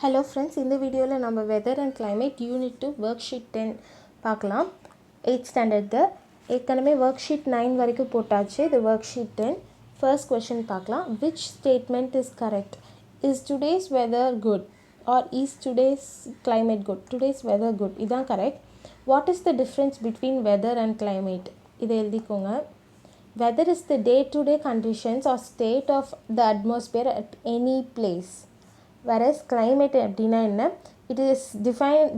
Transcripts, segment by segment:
Hello friends, இந்த வீடியோவில் நம்ம weather and climate unit 2 work sheet 10 பார்க்கலாம். 8th ஸ்டாண்டர்ட் ஏற்கனவே ஒர்க் ஷீட் 9 வரைக்கும் போட்டாச்சு. இது ஒர்க் ஷீட் 10. ஃபர்ஸ்ட் கொஷின் பார்க்கலாம். Which statement is correct? Is today's weather good or is today's climate good? Today's weather good, இதுதான் correct. What is the difference between weather and climate? இதை எழுதிக்கோங்க. Weather is the day-to-day conditions or state of the atmosphere at any place. Whereas climate அப்படின்னா என்ன? It is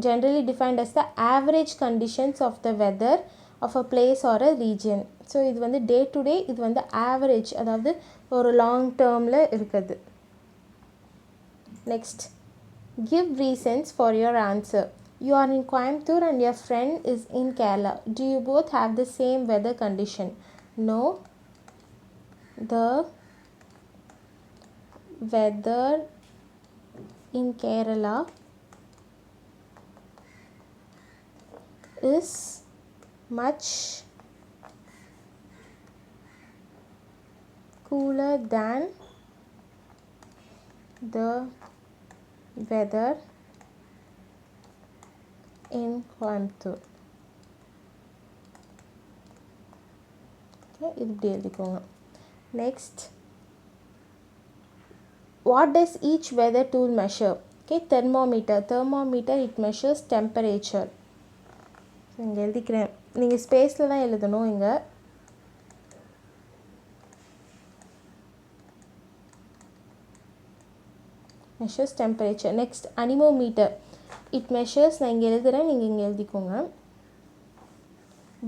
generally defined as the average conditions of the weather of a place or a region. So இது வந்து day to day, இது வந்து average, அதாவது ஒரு long டேர்மில் இருக்குது. Next, give reasons for your answer. You are in Coimbatore and your friend is in Kerala. Do you both have the same weather condition? No, the weather in Kerala is much cooler than the weather in Coimbatore. Okay, இது இப்படி எழுதிக்கோங்க. Next, what does each weather tool measure? Okay, thermometer it measures temperature. இங்கே எழுதிக்கிறேன், நீங்கள் ஸ்பேஸில் தான் எழுதணும். இங்கே measures temperature. Next, anemometer it measures, நான் இங்கே எழுதுகிறேன், நீங்கள் இங்கே எழுதிக்கோங்க,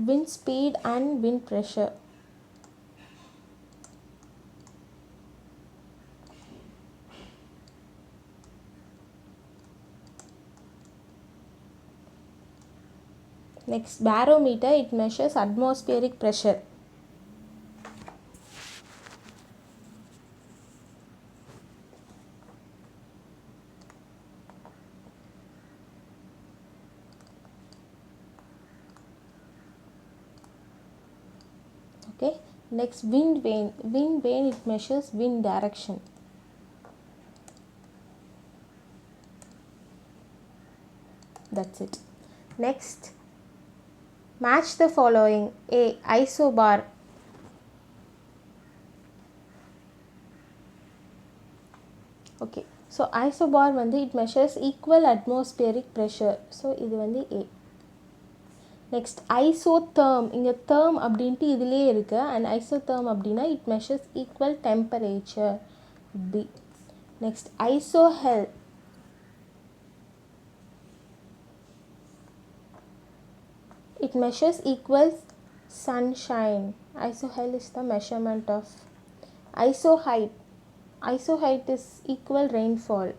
wind speed and wind pressure. Next, barometer it measures atmospheric pressure. Okay, next, wind vane it measures wind direction. That's it. Next, match the following. A, isobar. Okay, so isobar வந்து it measures equal atmospheric pressure. So இது வந்து A. Next, isotherm, இங்கே term அப்படின்ட்டு இதிலே இருக்கு, and isotherm அப்படின்னா it measures equal temperature. B. Next, isohel it measures equal sunshine. Isohel is the measurement of isoheight. Isoheight is equal rainfall,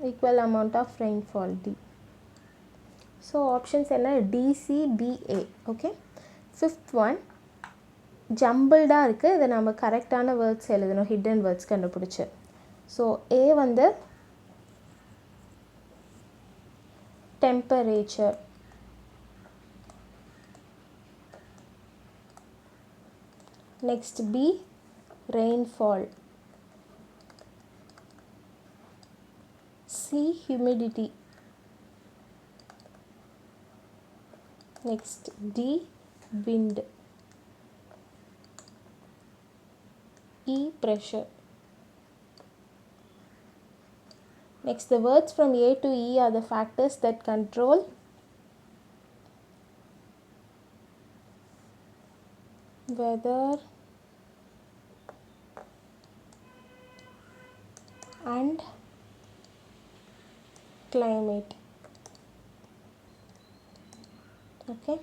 equal amount of rainfall. D. So options என்ன? D, C, B, A. Okay, fifth one, ஜம்பிள்டாக இருக்குது, இதை நம்ம கரெக்டான words எழுதணும், hidden words கண்டுபிடிச்சி. So A வந்து temperature. Next, B, rainfall. C, humidity. Next, D, wind. E, pressure. Next, the words from A to E are the factors that control weather and climate. Okay,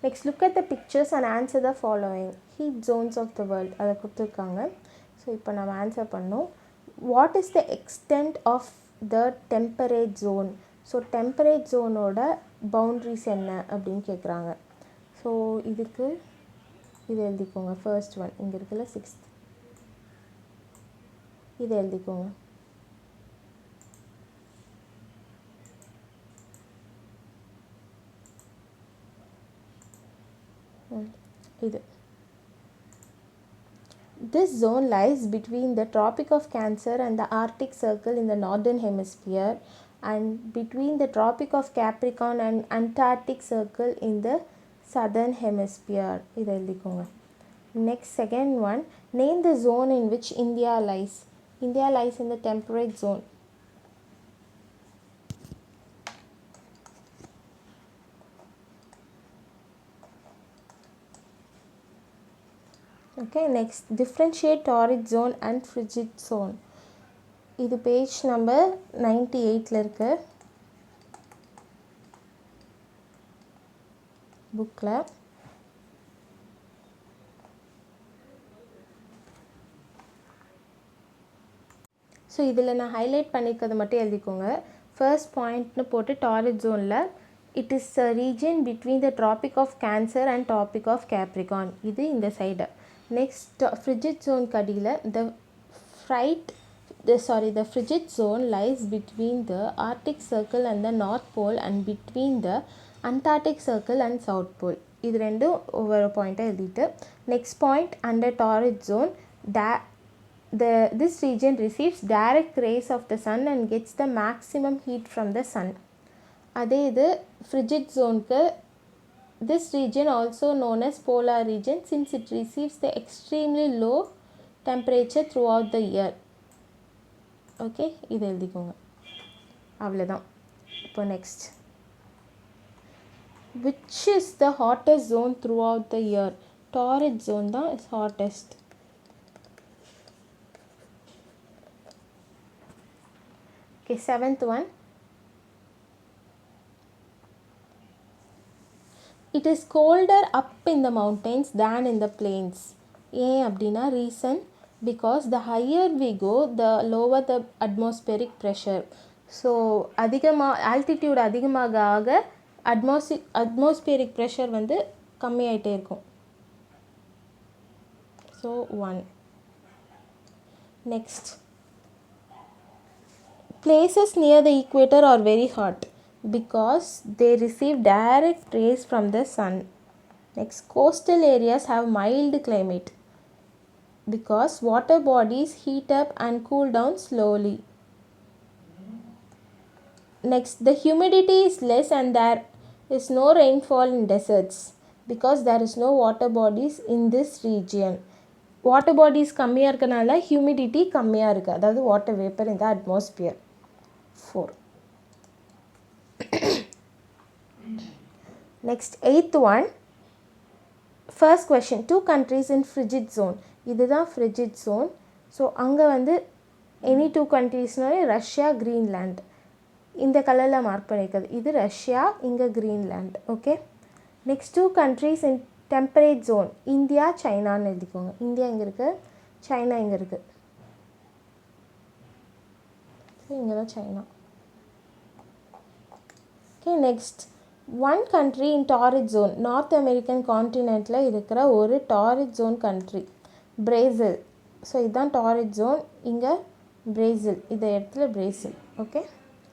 next, look at the pictures and answer the following. Heat zones of the world, அதை கொடுத்துருக்காங்க. So இப்போ நம்ம answer பண்ணோம். What is the extent of the temperate zone? So temperate ஜோனோட boundaries என்ன அப்படின்னு கேட்குறாங்க. So இதுக்கு இது எழுதிக்கோங்க. ஃபர்ஸ்ட் ஒன் இங்கே இருக்குல்ல, 6th, இதை எழுதிக்கோங்க. இது This zone lies between the Tropic of Cancer and the Arctic Circle in the northern hemisphere and between the Tropic of Capricorn and Antarctic Circle in the southern hemisphere. இது எழுதிக்கோங்க. Next, second one, name the zone in which India lies. India lies in the temperate zone. Okay, next, differentiate torrid zone and frigid zone. இது page number 98ல இருக்கு புக்கில். So இதில் நான் highlight பண்ணிக்கிறது மட்டும் எழுதிக்கோங்க. ஃபர்ஸ்ட் பாயிண்ட்னு போட்டு டாரிட் ஜோனில் it is a region between the Tropic of Cancer and Tropic of Capricorn, இது இந்த சைடு. நெக்ஸ்ட் ஃப்ரிஜிட் ஜோன் கடியில் the frigid zone lies between the Arctic Circle and the North Pole and between the Antarctic Circle and South Pole. இது ரெண்டும் ஒவ்வொரு பாயிண்ட்டாக எழுதிட்டு next point under torrid zone this region receives direct rays of the sun and gets the maximum heat from the sun. அதே இது frigid zoneக்கு this region also known as polar region since it receives the extremely low temperature throughout the year. Okay, இது எழுதிக்கோங்க. அவ்வளோதான். இப்போ next, which is the hottest zone throughout the year? torrid zone தான் is hottest. Okay, seventh one, it is colder up in the mountains than in the plains. ஏன் அப்படின்னா reason, because the higher we go the lower the atmospheric pressure. So altitude அதிகமாக ஆக atmospheric pressure வந்து கம்மியாயிட்டே இருக்கும். So 1. Next, places near the equator are very hot because they receive direct rays from the sun. Next, coastal areas have mild climate because water bodies heat up and cool down slowly. Next, the humidity is less and there is no rainfall in deserts because there is no water bodies in this region. Water bodies கம்மியாக இருக்கனால humidity கம்மியாக இருக்குது, அதாவது water vapour in the atmosphere. 4. Next, 8th one, first question, 2 countries in frigid zone. இதுதான் frigid zone. So அங்கே வந்து any 2 countries Russia, Greenland. இந்த கலரில் மார்க் பண்ணியிருக்குது, இது ரஷ்யா, இங்கே Greenland. Okay, next 2 countries in temperate zone, India, சைனான்னு எழுதிக்கோங்க. இந்தியா இங்கே இருக்குது, சைனா இங்கே இருக்குது. ஸோ இங்கே தான் China. Okay, next, 1 country in torrid zone, North American கான்டினென்ட்டில் இருக்கிற ஒரு torrid zone country Brazil. So இதுதான் டாரிட் ஜோன், இங்கே பிரேசில், இந்த இடத்துல பிரேசில். ஓகே,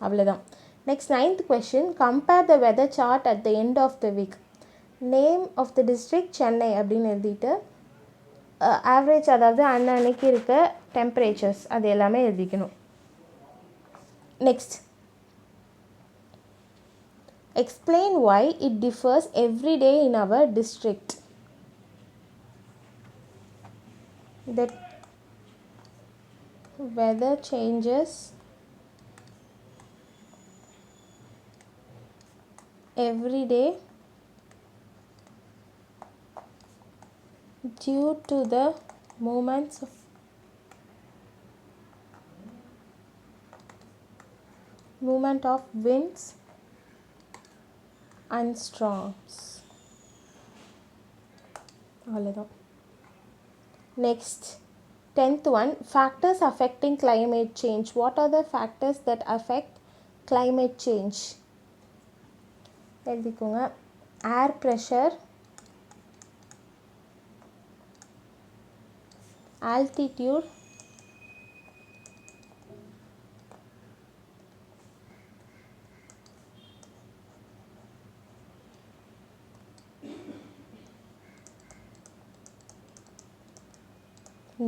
அவ்வளோதான். Next, 9th question, compare the weather chart at the end of the week. Name of the district Chennai அப்படின்னு எழுதிட்டு ஆவரேஜ், அதாவது அன்னன்னைக்கு இருக்க டெம்பரேச்சர்ஸ் அது எல்லாமே எழுதிக்கணும். Next, explain why it differs every day in our district. The weather changes every day due to the movement of winds and storms. அவ்வளோதான். Next, 10th one, factors affecting climate change. What are the factors that affect climate change? எழுதிக்கோங்க. ஏர் pressure, altitude,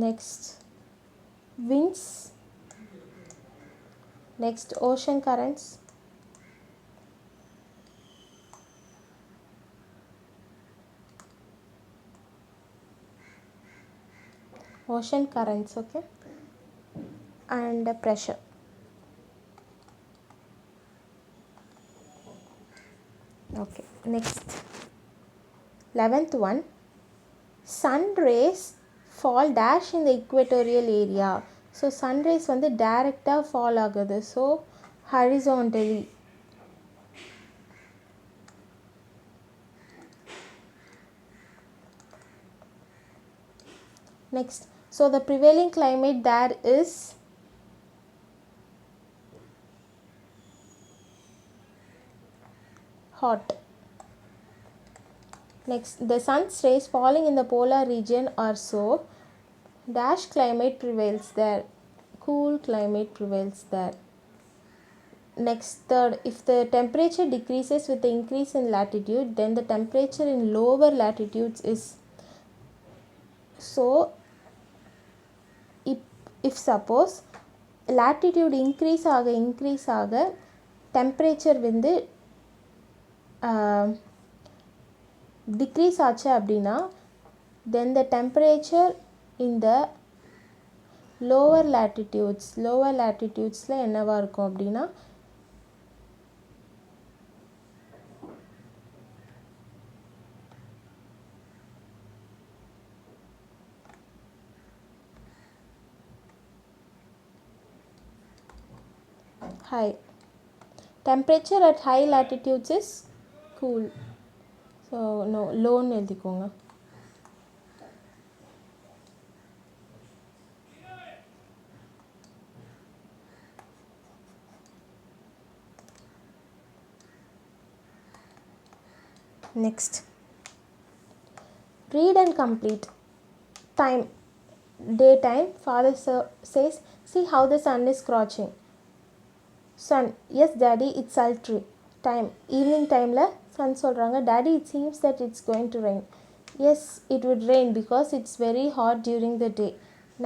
next winds, Next, ocean currents. Ocean currents, okay, and pressure. Okay, next 11th one, sun rays fall dash in the equatorial area. So sun rays வந்து டைரெக்டாக fall ஆகுது, so horizontally. Next, so the prevailing climate there is hot. Next, the sun's rays falling in the polar region are so dash climate prevails there. Cool climate prevails there. Next, third, if the temperature decreases with the increase in latitude, then the temperature in lower latitudes is so. If suppose latitude increase ஆக temperature வந்து decrease ஆச்சு அப்படின்னா, then the temperature in the lower latitudesல என்னவா இருக்கும் அப்படின்னா high. Temperature at high latitudes is cool. So no, low ன்னு எழுதிக்கோங்க. Next, read and complete. Time, daytime. Father says, see how the sun is crouching. Sun, yes daddy, it's sultry. Time, evening timeல sun சொல்கிறாங்க, daddy it seems that it's going to rain. Yes, it would rain because it's very hot during the day.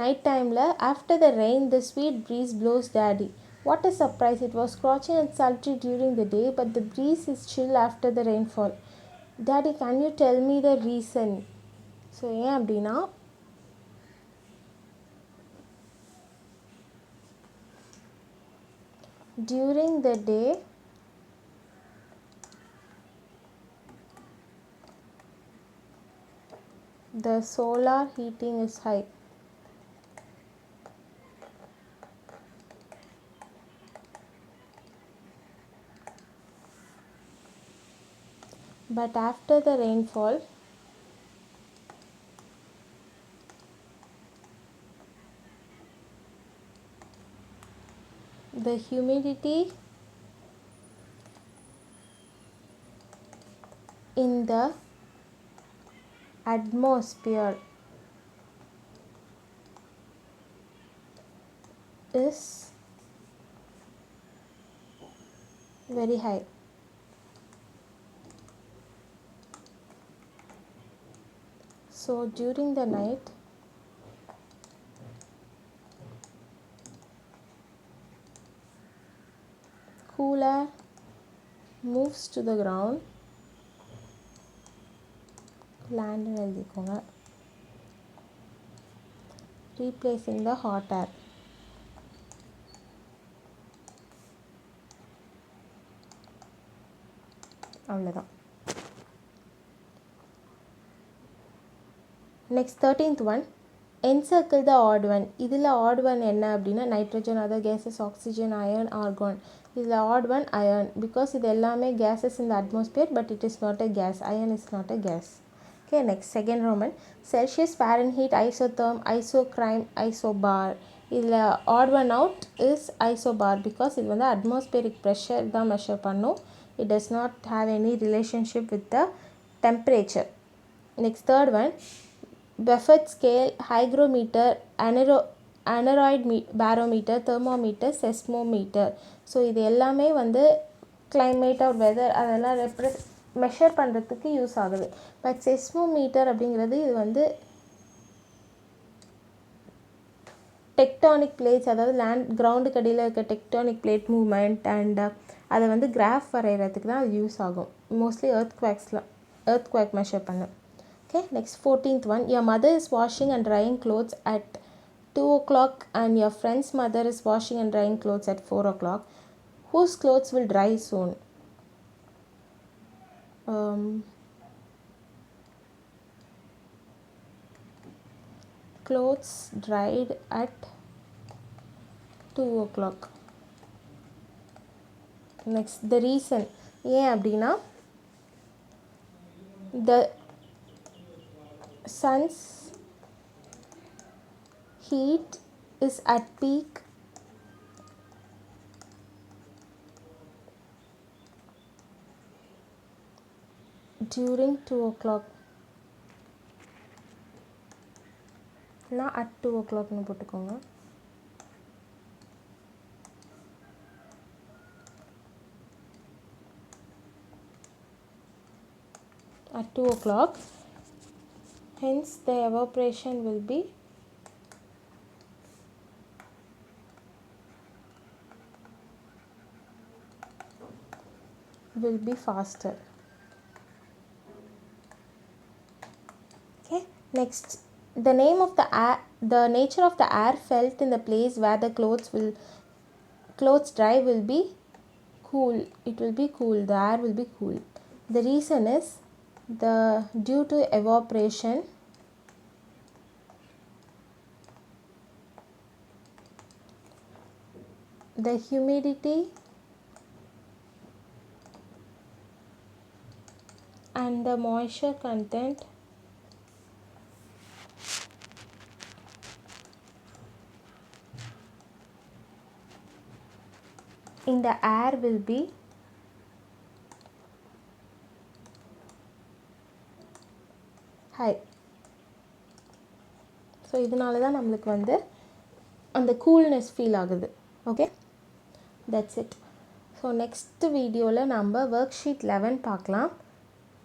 Night timeல after the rain the sweet breeze blows daddy. What a surprise, it was scorching and sultry during the day but the breeze is chill after the rainfall. Daddy, can you tell me the reason? So ஏன் அப்படின்னா during the day the solar heating is high. But after the rainfall the humidity in the atmosphere is very high. So during the night cool air moves to the ground, land எழுதிக்கோங்க, replacing the hot air. அவ்வளோதான். Next 13th one, encircle the odd one. இதில் odd one என்ன அப்படின்னா nitrogen, other gases, oxygen, iron, argon. இதில் odd one iron because இது எல்லாமே gases in the atmosphere but it is not a gas. Iron is not a gas. Okay, next second Roman, Celsius, Fahrenheit, isotherm, isocrime, isobar. இதில் odd one out is isobar because இது வந்து atmospheric pressure தான் measure பண்ணும். It does not have any relationship with the temperature. Next third one, Beaufort scale, hygrometer, aneroid barometer, thermometer, seismometer. So இது எல்லாமே வந்து climate or weather அதெல்லாம் measure பண்ணுறதுக்கு use ஆகுது. பட் செஸ்மோமீட்டர் அப்படிங்கிறது இது வந்து டெக்டானிக் பிளேட்ஸ், அதாவது கிரவுண்டுக்கு அடியில் இருக்க டெக்டானிக் பிளேட் மூவ்மெண்ட் அண்ட் அதை வந்து கிராஃப் வரைகிறதுக்கு தான் அது யூஸ் ஆகும். மோஸ்ட்லி எர்த்குவேக் மெஷர் பண்ண. Okay, next 14th one. Your mother is washing and drying clothes at 2 o'clock and your friend's mother is washing and drying clothes at 4 o'clock. Whose clothes will dry soon? Clothes dried at 2 o'clock. Next, the reason. ஏன் அப்படின்னா the sun's heat is at peak during 2 o'clock. நான் at 2 o'clockனு போட்டுக்கோங்க. At 2 o'clock, hence the evaporation will be faster. Okay, next, the nature of the air felt in the place where the clothes dry will be cool. It will be cool. The air will be cool. The reason is due to evaporation, the humidity and the moisture content in the air will be high. So இதனால தான் நம்மளுக்கு வந்து அந்த coolness feel ஆகுது. Okay, that's it. So next வீடியோவில் நம்ம work sheet 11 பார்க்கலாம்.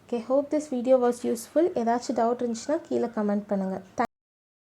Okay, hope this video was useful. ஏதாச்சும் டவுட் இருந்துச்சுன்னா கீழே கமெண்ட் பண்ணுங்கள்.